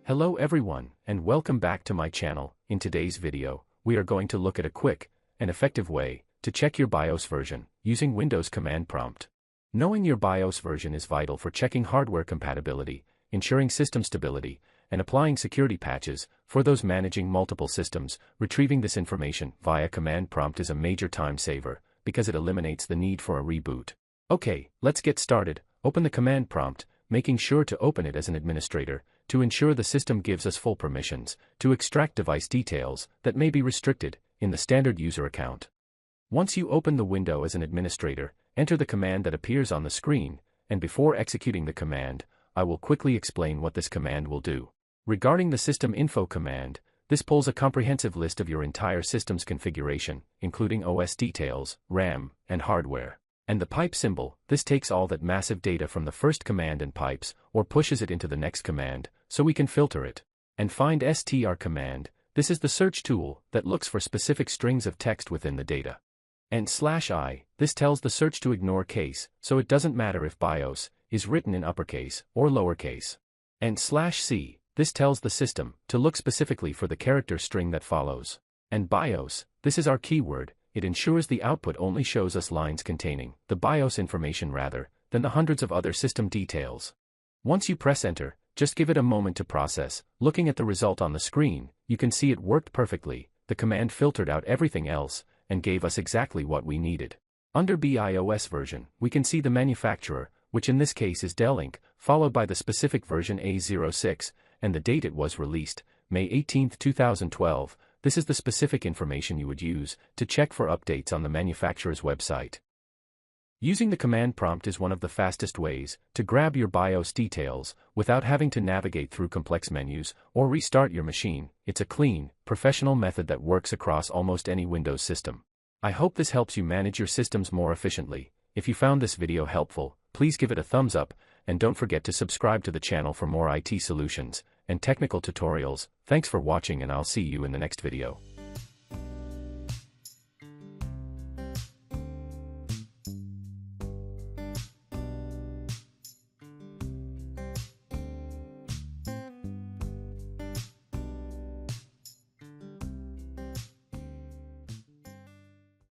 Hello everyone, and welcome back to my channel. In today's video, we are going to look at a quick and effective way to check your BIOS version using Windows command prompt. Knowing your BIOS version is vital for checking hardware compatibility, ensuring system stability, and applying security patches for those managing multiple systems. Retrieving this information via command prompt is a major time saver because it eliminates the need for a reboot. Okay, let's get started. Open the command prompt, making sure to open it as an administrator to ensure the system gives us full permissions to extract device details that may be restricted in the standard user account. Once you open the window as an administrator, enter the command that appears on the screen, and before executing the command, I will quickly explain what this command will do. Regarding the Systeminfo command, this pulls a comprehensive list of your entire system's configuration, including OS details, RAM, and hardware. And the pipe symbol, this takes all that massive data from the first command and pipes, or pushes it into the next command, so we can filter it. And findstr command, this is the search tool that looks for specific strings of text within the data. And /i, this tells the search to ignore case, so it doesn't matter if BIOS is written in uppercase or lowercase. And /c, this tells the system to look specifically for the character string that follows. And BIOS, this is our keyword. It ensures the output only shows us lines containing the BIOS information rather than the hundreds of other system details. Once you press enter, just give it a moment to process. Looking at the result on the screen, you can see it worked perfectly. The command filtered out everything else and gave us exactly what we needed. Under BIOS version, we can see the manufacturer, which in this case is Dell Inc., followed by the specific version A06, and the date it was released, May 18, 2012. This is the specific information you would use to check for updates on the manufacturer's website. Using the command prompt is one of the fastest ways to grab your BIOS details without having to navigate through complex menus or restart your machine. It's a clean, professional method that works across almost any Windows system. I hope this helps you manage your systems more efficiently. If you found this video helpful, please give it a thumbs up, and don't forget to subscribe to the channel for more IT solutions and technical tutorials. Thanks for watching, and I'll see you in the next video.